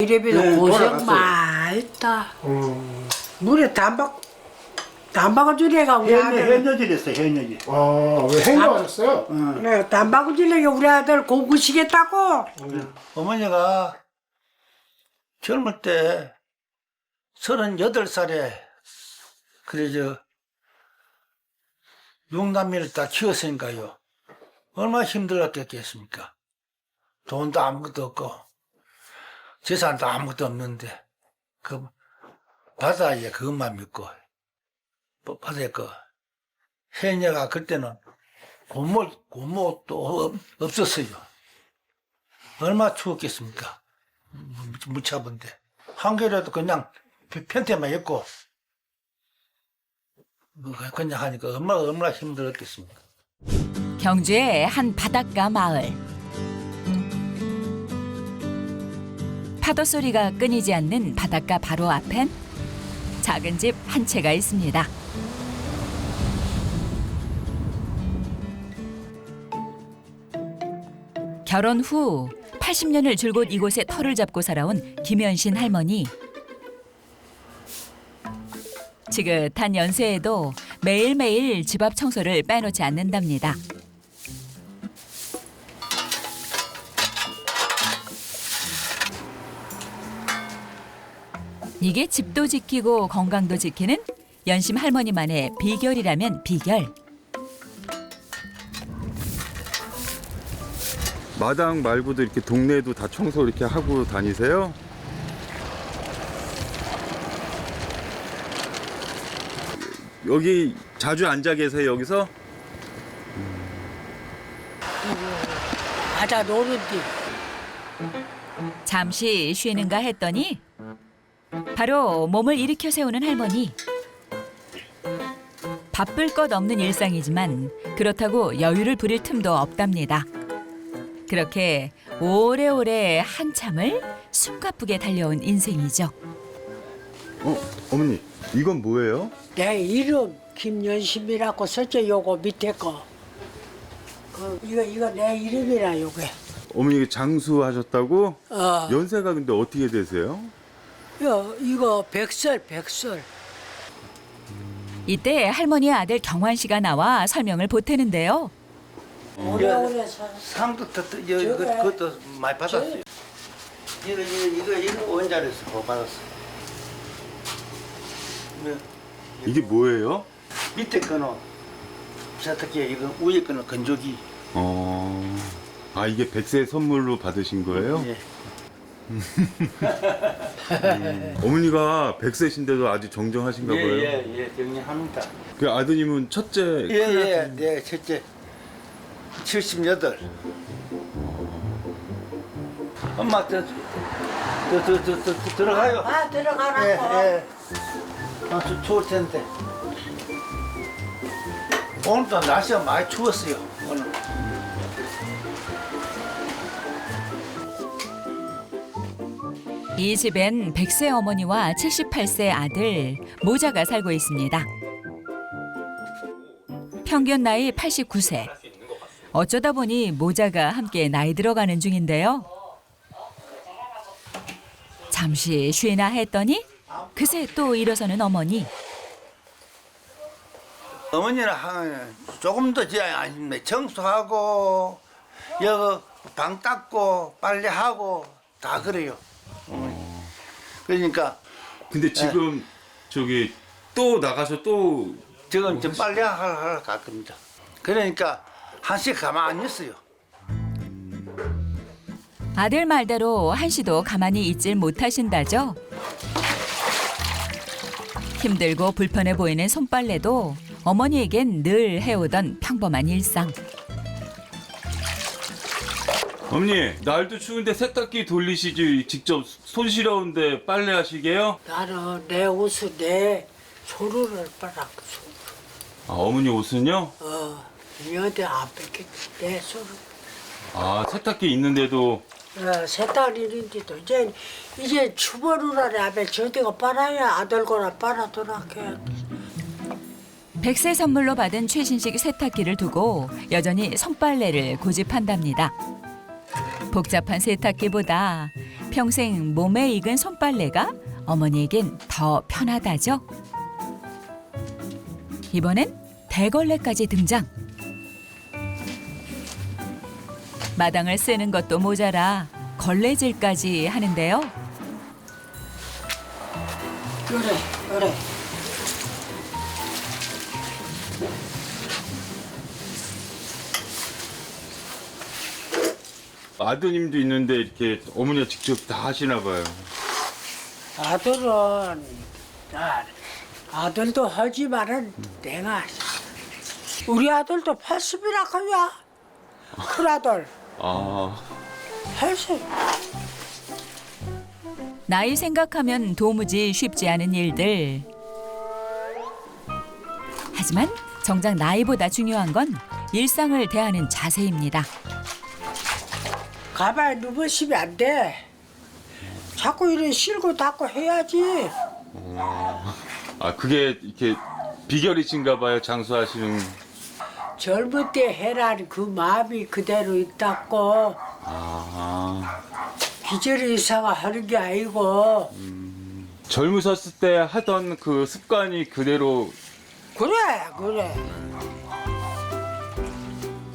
이래봬도 네, 고생 돌아갔어요. 많이 했다. 물에 단박을 우리 아들. 현여질했어요, 현여질. 왜 행동하셨어요? 그래, 단박을 우리 아들 공부시겠다고. 어머니가 젊을 때 38살에 그래 육남매를 다 키웠으니까요. 얼마나 힘들었겠습니까? 돈도 아무것도 없고 재산도 아무것도 없는데 그 바다에 그것만 믿고 바다에 그 해녀가 그때는 고모도 없었어요. 얼마나 추웠겠습니까? 무차본데 한겨울에도 그냥 편태만 입고 그냥 하니까 얼마나 힘들었겠습니까? 경주의 한 바닷가 마을. 파도 소리가 끊이지 않는 바닷가 바로 앞엔 작은 집 한 채가 있습니다. 결혼 후 80년을 줄곧 이곳에 터를 잡고 살아온 김현신 할머니. 지긋한 연세에도 매일매일 집 앞 청소를 빼놓지 않는답니다. 이게 집도 지키고 건강도 지키는 연심 할머니만의 비결이라면 비결. 마당 말고도 이렇게 동네도 다 청소 이렇게 하고 다니세요? 여기 자주 앉아 계세요, 여기서? 바다 노는디. 잠시 쉬는가 했더니 바로 몸을 일으켜 세우는 할머니. 바쁠 것 없는 일상이지만 그렇다고 여유를 부릴 틈도 없답니다. 그렇게 오래오래 한참을 숨가쁘게 달려온 인생이죠. 어머니, 이건 뭐예요? 내 이름 김연심이라고 썼죠. 요거 밑에 거. 이거 내 이름이라 요게. 어머니 장수하셨다고? 어. 연세가 근데 어떻게 되세요? 이거 백설. 이때 할머니의 아들 경환 씨가 나와 설명을 보태는데요. 오래오래 살. 상도 그것도 많이 받았어요. 이거 원자리에서 받았어요. 이게 뭐예요? 밑에 거는 세탁기, 이거 위에 거는 건조기. 이게 백세 선물로 받으신 거예요? 예. 어머니가 백세신데도 아주 정정하신가 봐요. 예, 정리합니다. 그 아드님은 첫째. 예, 네, 첫째 78. 엄마 들어가요. 아, 들어가라고. 예. 추울 텐데. 오늘도 날씨가 많이 추웠어요. 오늘. 이 집엔 100세 어머니와 78세 아들 모자가 살고 있습니다. 평균 나이 89세. 어쩌다 보니 모자가 함께 나이 들어가는 중인데요. 잠시 쉬나 했더니 그새 또 일어서는 어머니. 어머니는 조금 더 청소하고 여기 방 닦고 빨래하고 다 그래요. 어머니. 그러니까 근데 지금 저기 또 나가서 또 지금 저 빨래하러 갈 겁니다. 그러니까 한시 가만히 안 있어요. 아들 말대로 한시도 가만히 있질 못하신다죠. 힘들고 불편해 보이는 손빨래도 어머니에겐 늘 해오던 평범한 일상. 어머니, 날도 추운데 세탁기 돌리시지 직접 손 시려운데 빨래하시게요? 나는 내 옷을 내 소루를 빨아. 어머니 옷은요? 너한테 안 뺏겨. 내 소루. 세탁기 있는데도. 세탁을 있는데도 이제 추버루라래 앞에 저대가 빨아야 아들 거나 빨아도록 해. 100세 선물로 받은 최신식 세탁기를 두고 여전히 손빨래를 고집한답니다. 복잡한 세탁기보다 평생 몸에 익은 손빨래가 어머니에겐 더 편하다죠. 이번엔 대걸레까지 등장. 마당을 쓰는 것도 모자라 걸레질까지 하는데요. 그래. 아드님도 있는데 이렇게 어머니가 직접 다 하시나 봐요. 아들은 아들도 하지만은 내가 우리 아들도 80이라 거야. 큰 아들 아, 80. 나이 생각하면 도무지 쉽지 않은 일들. 하지만 정작 나이보다 중요한 건 일상을 대하는 자세입니다. 가만히 누워시면 안 돼. 자꾸 이래 실고 닦고 해야지. 아 그게 이렇게 비결이신가 봐요, 장수하시는. 젊을 때 해라는 그 마음이 그대로 있다고. 아, 기절이 이상하 하는 게 아니고. 젊으셨을 때 하던 그 습관이 그대로. 그래.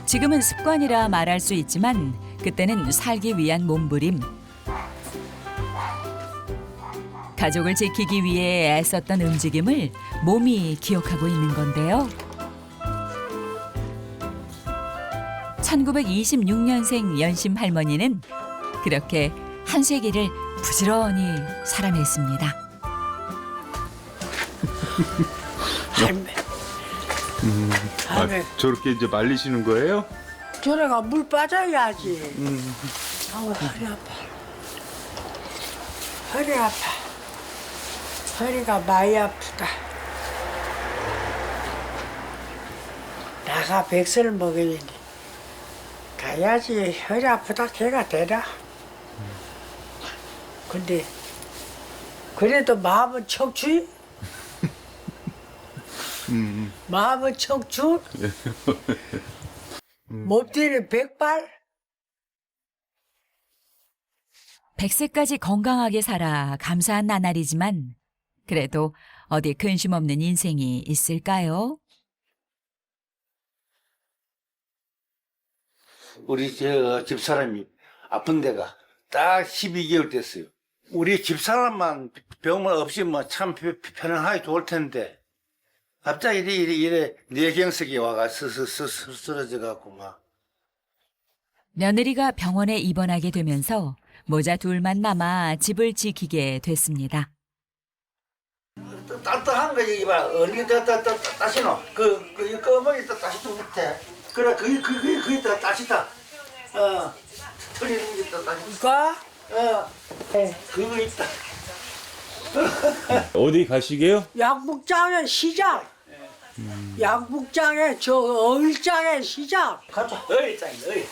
지금은 습관이라 말할 수 있지만 그때는 살기 위한 몸부림. 가족을 지키기 위해 애썼던 움직임을 몸이 기억하고 있는 건데요. 1926년생 연심 할머니는 그렇게 한 세기를 부지런히 살아냈습니다. 할매. 저렇게 이제 말리시는 거예요? 저래가 물 빠져야지. 아우 허리 아파. 허리가 많이 아프다. 나가 백설을 먹어야지. 가야지. 허리 아프다 걔가 되나. 근데 그래도 마음은 척추. 마음은 척추. 몸뚱이는 백발. 100세까지 건강하게 살아 감사한 나날이지만 그래도 어디 근심 없는 인생이 있을까요? 우리 저 집사람이 아픈 데가 딱 12개월 됐어요. 우리 집사람만 병만 없이면 참 편안하게 좋을 텐데 갑자기 이래 뇌경색이 와가 쓰러져 갖고 막. 며느리가 병원에 입원하게 되면서 모자 둘만 남아 집을 지키게 됐습니다. 따뜻한 거 여기 봐. 얼리 다시 넣어. 그 꺼머리 다시 좀 밑에. 그래 그게 다 다시다. 흘리는 게 다시. 이거? 그거 있다. 어디 가시게요? 양북장의 시장. 양북장의 저 어일장의 시장. 가자. 어이짱이 어이.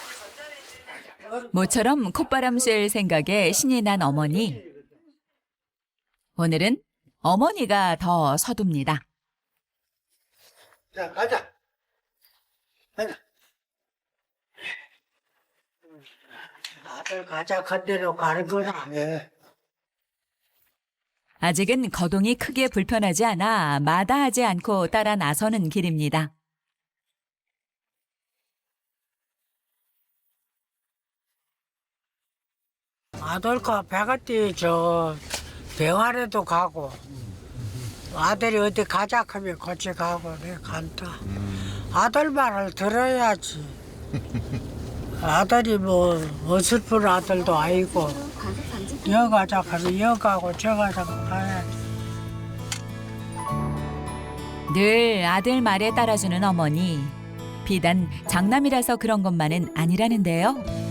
모처럼 콧바람 쐴 생각에 신이 난 어머니. 오늘은 어머니가 더 서둡니다. 자 가자. 아들 가자 간 대로 가는 거나. 예. 아직은 거동이 크게 불편하지 않아 마다하지 않고 따라 나서는 길입니다. 아들과 배가띠 저 병원에도 가고 아들이 어디 가자 하면 같이 가고 내가 간다. 아들 말을 들어야지. 아들이 뭐 어설픈 아들도 아니고 여 가자 하면 여 가고 저 가자 가야지. 늘 아들 말에 따라주는 어머니. 비단 장남이라서 그런 것만은 아니라는데요.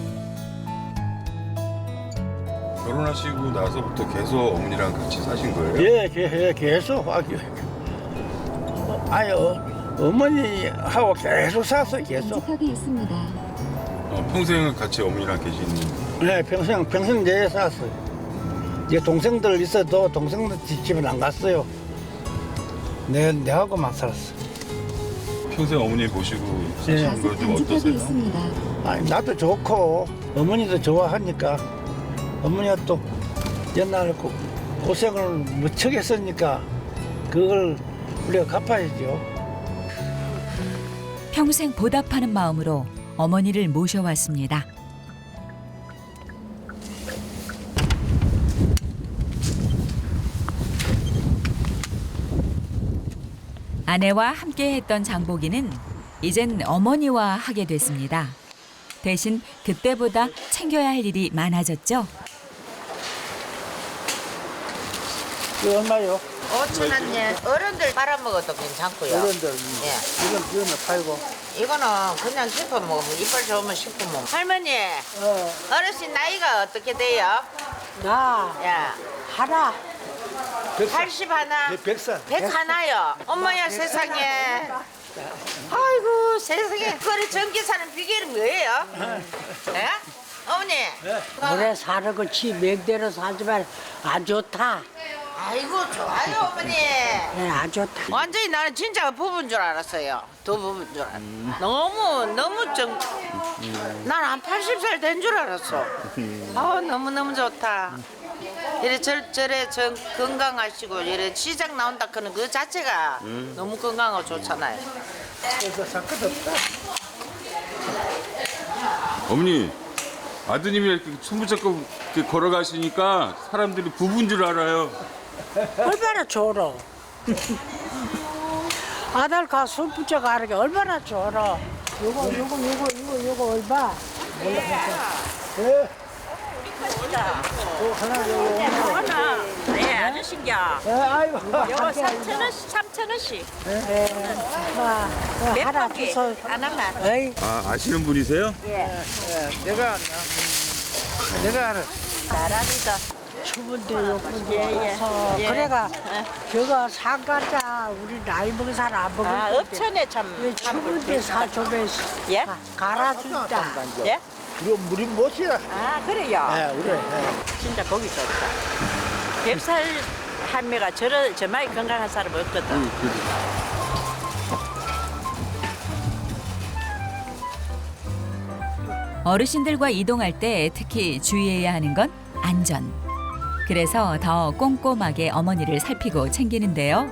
결혼하시고 나서부터 계속 어머니랑 같이 사신 거예요? 예, 계속. 어머니하고 계속 샀어요, 계속. 인식하게 있습니다. 평생을 같이 어머니랑 계신. 네, 평생 내에 샀어요. 이제 동생들 있어도 동생들 집은 안 갔어요. 내하고만 살았어. 평생 어머니 모시고 예. 사신 거 좀 인식하게 어떠세요? 있습니다. 나도 좋고 어머니도 좋아하니까 어머니가 또 옛날에 고생을 무척 했으니까 그걸 우리가 갚아야죠. 평생 보답하는 마음으로 어머니를 모셔왔습니다. 아내와 함께했던 장보기는 이젠 어머니와 하게 됐습니다. 대신 그때보다 챙겨야 할 일이 많아졌죠. 이거 얼마요? 5,000원에 어른들 빨아먹어도 괜찮고요. 어른들 예. 이건 팔고. 이거는 그냥 씹어 먹으면 이빨 좋으면 씹어 먹으면. 할머니, 어르신 나이가 어떻게 돼요? 나 야, 하라. 80 하나, 100살. 100 하나요. 엄마야 세상에. 아이고 세상에. 그래 전기 사는 비결은 뭐예요? 예? 어머니. 오래 사는 거지 맹대로 사지만 안 좋다. 아이고 좋아요 어머니. 네, 안 좋다. 완전히 나는 진짜 부부인 줄 알았어요. 두 부부인 줄 알았어. 너무 난 한 80살 된 줄 알았어. 너무 좋다. 이래 절절에 건강하시고 이래 시장 나온다 그는 그 자체가 너무 건강하고 좋잖아요. 그래서 사건 없다. 어머니, 아드님이 이렇게 손붙잡고 이렇게 걸어가시니까 사람들이 부부인 줄 알아요. 얼마나 좋어. 아들 가 손 붙여 가는 게 얼마나 좋어. 요거 얼마? 네, 아저씨인겨. 아이고. 요거 3,000원씩. 하나 개? 주소. 하나만. 에이, 아시는 분이세요? 내가 알아. 나랍니다. 추운데 요건데 예. 예. 그래가 저거 상가자 우리 나이 먹은 사람 안 먹을 건데 업천에 참. 왜 추운데 사줘면 예? 갈아준다. 예? 물이 못이라. 그래요. 그래. 진짜 보기 좋다. 100살 할매가 저마이 건강한 사람 없거든. 어르신들과 이동할 때 특히 주의해야 하는 건 안전. 그래서 더 꼼꼼하게 어머니를 살피고 챙기는데요.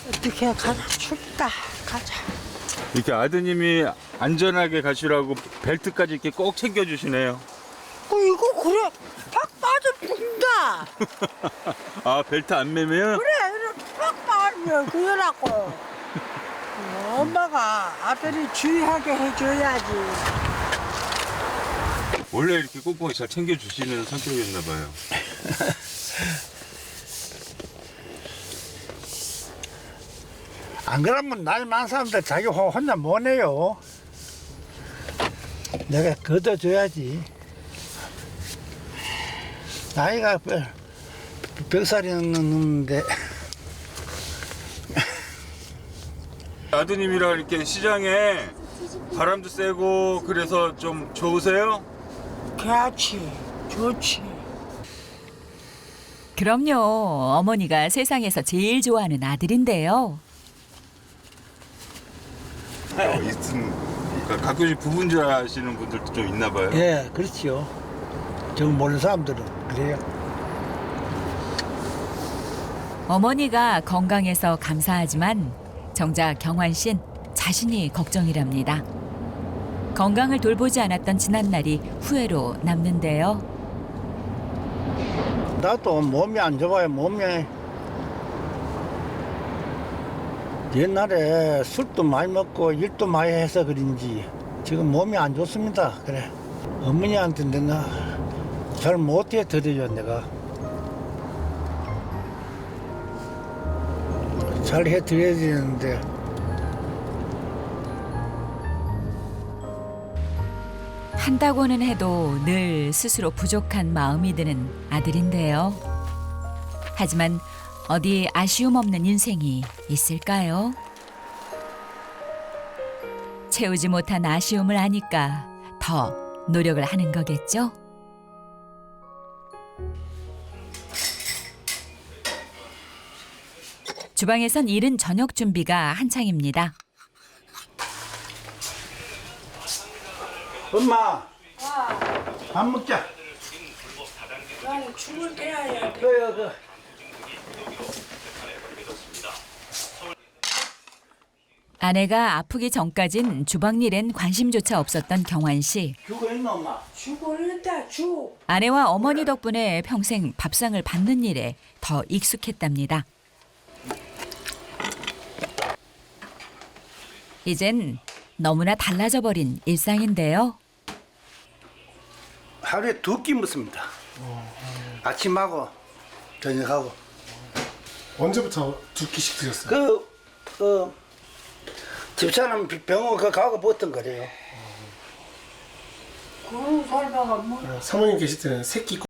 어떻게 가자 춥다 가자. 이렇게 아드님이 안전하게 가시라고 벨트까지 이렇게 꼭 챙겨주시네요. 이거 그래 팍 빠져 죽는다. 아, 벨트 안 매면? 그래 이렇게 팍 빠지면 그러라고. 엄마가 아들이 주의하게 해줘야지. 원래 이렇게 꼼꼼히 잘 챙겨주시는 성격이었나 봐요. 안 그러면 나이 많은 사람들 자기 혼자 못 해요. 내가 걷어줘야지. 나이가 100살이 넘는데 아드님이랑 이렇게 시장에 바람도 세고 그래서 좀 좋으세요? 그렇지 좋지. 그럼요. 어머니가 세상에서 제일 좋아하는 아들인데요. 가끔씩 부부인 줄 아시는 분들도 좀 있나 봐요. 예, 그렇지요. 저 모르는 사람들은 그래요. 어머니가 건강해서 감사하지만 정작 경환 씨는 자신이 걱정이랍니다. 건강을 돌보지 않았던 지난날이 후회로 남는데요. 나도 몸이 안 좋아요. 몸이 옛날에 술도 많이 먹고 일도 많이 해서 그런지 지금 몸이 안 좋습니다. 그래 어머니한테 내가 잘 못해 드려요. 내가 잘 해드려야 되는데 한다고는 해도 늘 스스로 부족한 마음이 드는 아들인데요. 하지만 어디 아쉬움 없는 인생이 있을까요? 채우지 못한 아쉬움을 아니까 더 노력을 하는 거겠죠? 주방에선 이른 저녁 준비가 한창입니다. 엄마 밥 먹자. 나는 죽을 때야. 그. 아내가 아프기 전까진 주방일엔 관심조차 없었던 경환 씨. 죽어 있나 엄마? 죽을다 죽. 아내와 어머니 덕분에 평생 밥상을 받는 일에 더 익숙했답니다. 이젠 너무나 달라져 버린 일상인데요. 하루에 2끼 먹습니다. 아침하고 저녁하고. 언제부터 2끼씩 드셨어요? 집사람 병원 가고 먹었던 거래요. 그런 살다가 뭐. 사모님 계실 때는 3끼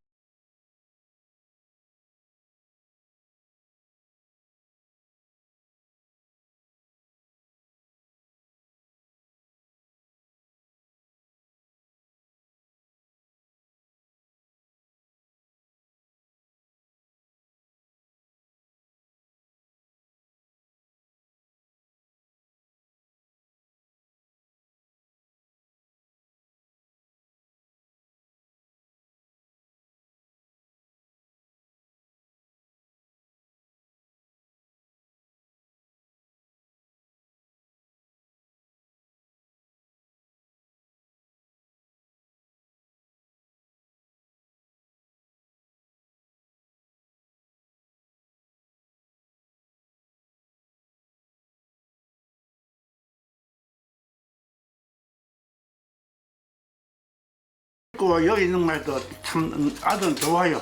여기 있는 말도 참 아들은 좋아요.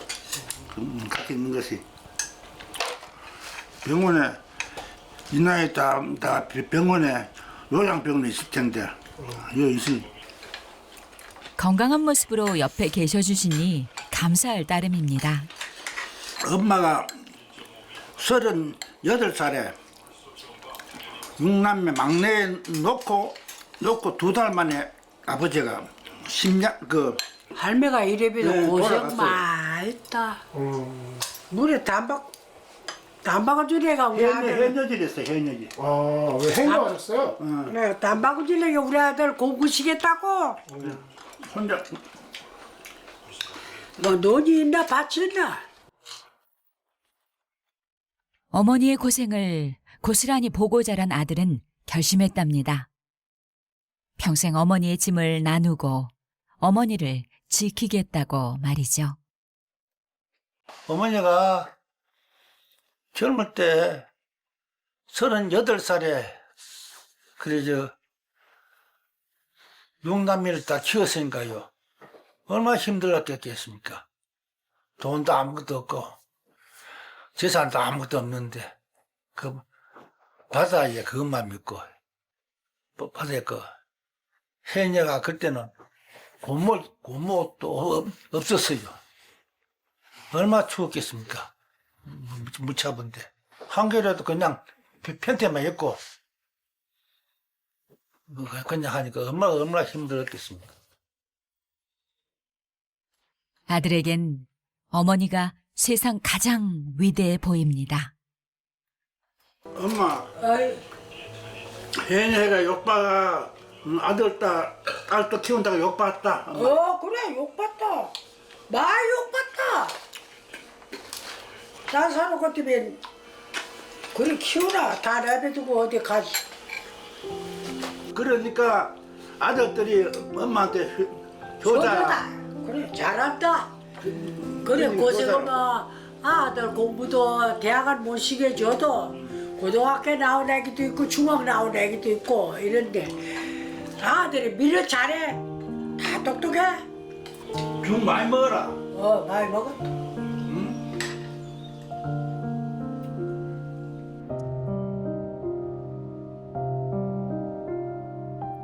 같이 있는 것이. 병원에 이 나이에 다 병원에 요양병원에 있을 텐데 여기 있으니 건강한 모습으로 옆에 계셔주시니 감사할 따름입니다. 엄마가 38살에 6남매 막내에 놓고 2달 만에 아버지가 할매가 이래봬도 네, 고생 돌아갔어요. 많이 했다. 물에 단박을 우리 아들. 해녀질했어요. 해녀질. 왜 행동하셨어요? 그래 단박을 주려고 우리 아들 공부시겠다고. 혼자 뭐 논이 있나 밭이 있나. 어머니의 고생을 고스란히 보고 자란 아들은 결심했답니다. 평생 어머니의 짐을 나누고 어머니를 지키겠다고 말이죠. 어머니가 젊을 때 38살에 그래 6남매를 다 키웠으니까요. 얼마나 힘들었겠습니까? 돈도 아무것도 없고 재산도 아무것도 없는데 그 바다에 그것만 믿고 바다에 해녀가 그때는 고모도 없었어요. 얼마나 추웠겠습니까? 무차본데 한겨울에도 그냥 편태만 입고 그냥 하니까 얼마나 힘들었겠습니까? 아들에겐 어머니가 세상 가장 위대해 보입니다. 엄마, 어이, 해녀가 욕받아 아들 딸도 키운다고 욕받았다. 그래 욕봤다. 많이 욕봤다. 나 사는 것 때문에 그래 키우라. 다 내버려두고 어디 가지. 그러니까 아들들이 엄마한테 효자. 그래 잘한다. 그래 고생하면 아들 공부도 대학을 못 시켜줘도 고등학교 나온 애기도 있고 중학 나온 애기도 있고 이런데 아들이 밀어 잘해. 다 똑똑해. 죽 많이 먹어라. 많이 먹어.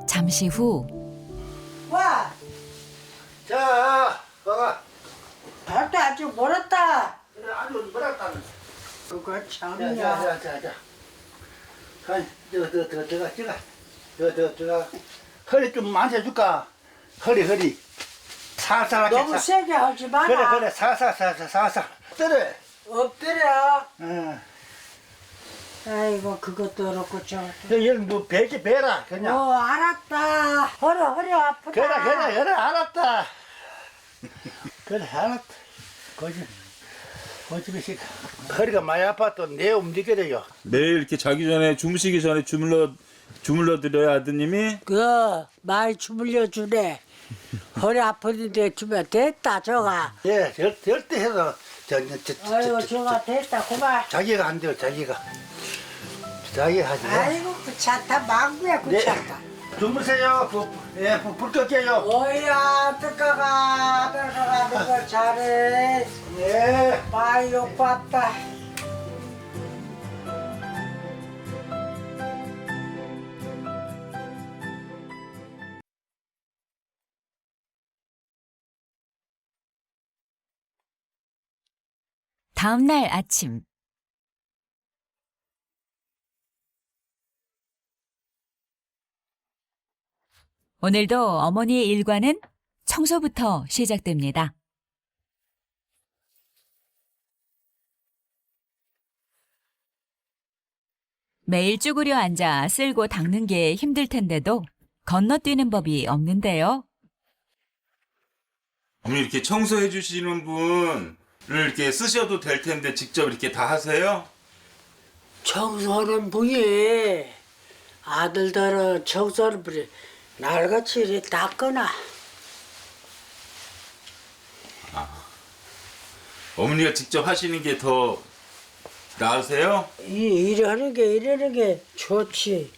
잠시 후 와, 자, 봐봐. 발도 아주 멀었다. 그래, 아주 뭐랄까는. 그거 참이야. 자. 제가 허리 좀 만져줄까? 허리. 살살 너무 세게 하지 마라. 그래, 살살. 때려. 엎드려. 응. 아이고 그것도 그렇고 저것도. 여기 뭐 배라, 그냥. 알았다. 허리 아프다. 그래, 알았다. 그래, 알았다. 거짓이 허리가 많이 아파도 내 움직여요. 매일 이렇게 자기 전에 주무시기 전에 주물러 드려요 아드님이. 많이 주물려 주네. 허리 아프는데 주면 됐다 저가. 예, 절대 해서 아이고 저가 됐다 그만. 자기가 안 돼요, 자기가 하지. 아이고 귀찮다 망구야 귀찮다. 주무세요. 불 끄게요. 오야 들어가 너가 잘해. 네. 많이 욕 봤다. 다음 날 아침. 오늘도 어머니의 일과는 청소부터 시작됩니다. 매일 쭈그려 앉아 쓸고 닦는 게 힘들 텐데도 건너뛰는 법이 없는데요. 어머니 이렇게 청소해 주시는 분을 이렇게 쓰셔도 될 텐데 직접 이렇게 다 하세요? 청소하는 분이 아들들은 청소하는 분이 날같이 이렇게 닦거나. 어머니가 직접 하시는 게 더 나으세요? 이러는 게 좋지.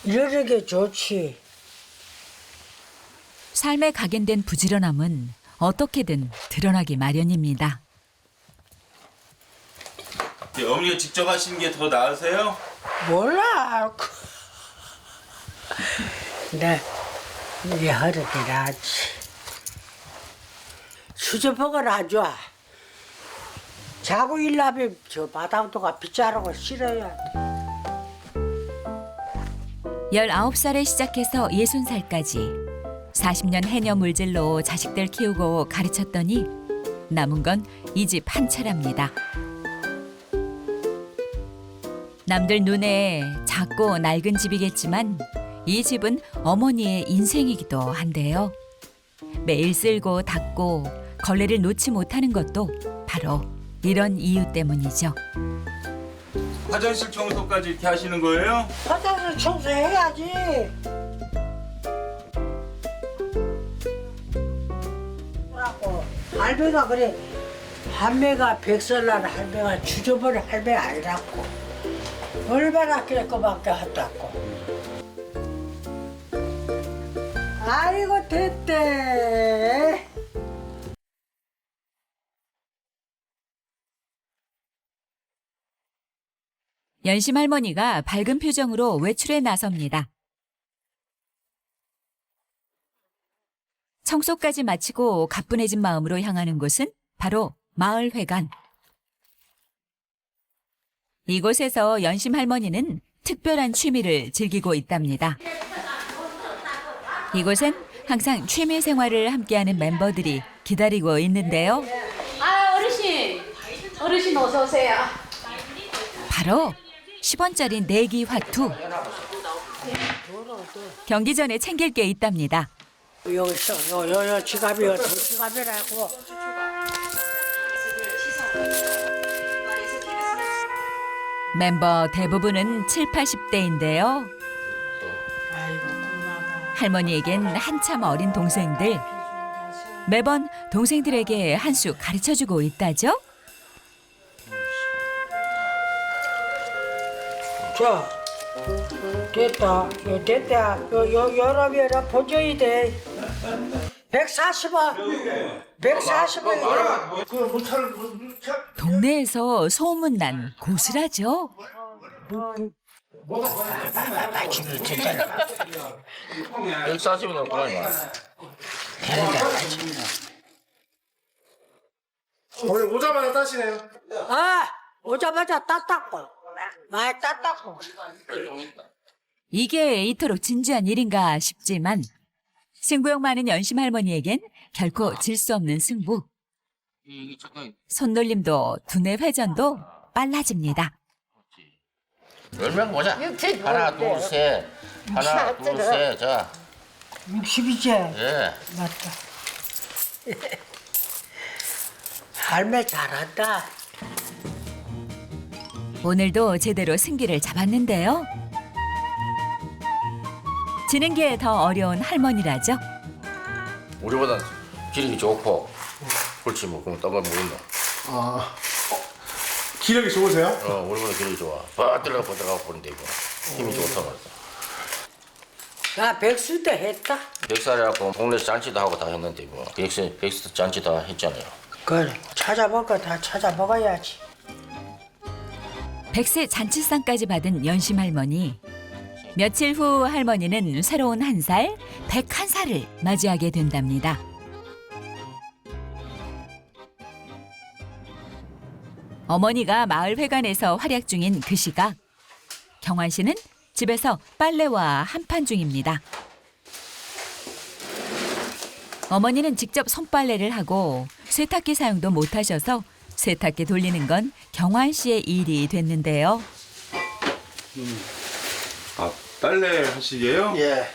이러는 게 좋지. 삶에 각인된 부지런함은 어떻게든 드러나기 마련입니다. 어머니가 직접 하시는 게 더 나으세요? 몰라. 네, 이게 하는 게 낫지. 수저복은 안 좋아. 자고 일하면 저 마당도가 빗자루가 싫어야 돼. 19살에 시작해서 60살까지 40년 해녀 물질로 자식들 키우고 가르쳤더니 남은 건 이 집 한 채랍니다. 남들 눈에 작고 낡은 집이겠지만 이 집은 어머니의 인생이기도 한데요. 매일 쓸고 닦고 걸레를 놓지 못하는 것도 바로 이런 이유 때문이죠. 화장실 청소까지 이렇게 하시는 거예요? 화장실 청소해야지. 뭐라고 할매가 그래. 할매가 백설날 할매가 주저버린 할매 아니라고. 얼마나 깨끗하게 한다고. 아이고 됐대. 연심 할머니가 밝은 표정으로 외출에 나섭니다. 청소까지 마치고 가뿐해진 마음으로 향하는 곳은 바로 마을회관. 이곳에서 연심 할머니는 특별한 취미를 즐기고 있답니다. 이곳엔 항상 취미 생활을 함께하는 멤버들이 기다리고 있는데요. 아, 어르신 어서 오세요. 바로 10원짜리 내기 화투. 경기 전에 챙길 게 있답니다. 여기 있어. 요 지갑이요. 지갑이라고. 멤버 대부분은 7, 80대인데요. 할머니에겐 한참 어린 동생들. 매번 동생들에게 한 수 가르쳐주고 있다죠? 자, 됐다. 됐다. 여러분이라 보줘야 돼. 140원. 140원. 동네에서 소문난 고수라죠. 오늘 오자마자 따시네요. 오자마자 땄다고. 많이 땄다고. 이게 이토록 진지한 일인가 싶지만 승부욕 많은 연심 할머니에겐 결코 질 수 없는 승부. 손놀림도 두뇌 회전도 빨라집니다. 열명 보자. 하나, 둘, 셋. 하나, 둘, 셋. 자. 60이지? 예. 맞다. 할매 잘한다. 오늘도 제대로 승기를 잡았는데요. 지는 게 더 어려운 할머니라죠. 우리보다 기력이 좋고 그렇지 뭐 그럼 떡을 먹었나. 아, 기력이 좋으세요? 우리보다 기력이 좋아. 버들어가 보는데 이거 힘이 좋다고. 나 백수 때 했다. 백살이라고 동네에서 잔치도 하고 다 했는데 뭐 백수 잔치 다 했잖아요. 그래 찾아볼 거 다 찾아먹어야지. 100세 잔치상까지 받은 연심 할머니. 며칠 후 할머니는 새로운 한 살, 101살을 맞이하게 된답니다. 어머니가 마을회관에서 활약 중인 그 시각, 경환 씨는 집에서 빨래와 한판 중입니다. 어머니는 직접 손빨래를 하고 세탁기 사용도 못하셔서 세탁기 돌리는 건 경환 씨의 일이 됐는데요. 아, 빨래 하시게요? 예.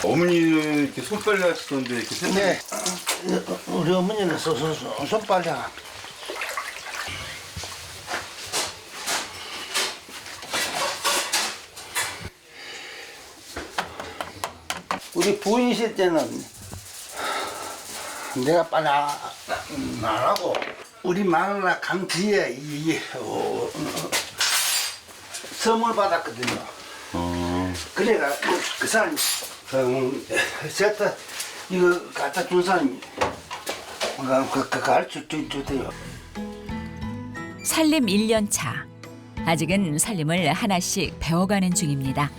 어머니는 이렇게 손빨래 하시던데 이렇게 세탁 네. 우리 어머니는 손빨래가. 우리 부인 있을 때는 내가 빨리 안 하고 우리 마누라 강 뒤에 선물 받았거든요. 그래가 그 사람이 세탁 이거 갖다 준 사람이 가르쳐 주대요. 살림 1년 차. 아직은 살림을 하나씩 배워가는 중입니다.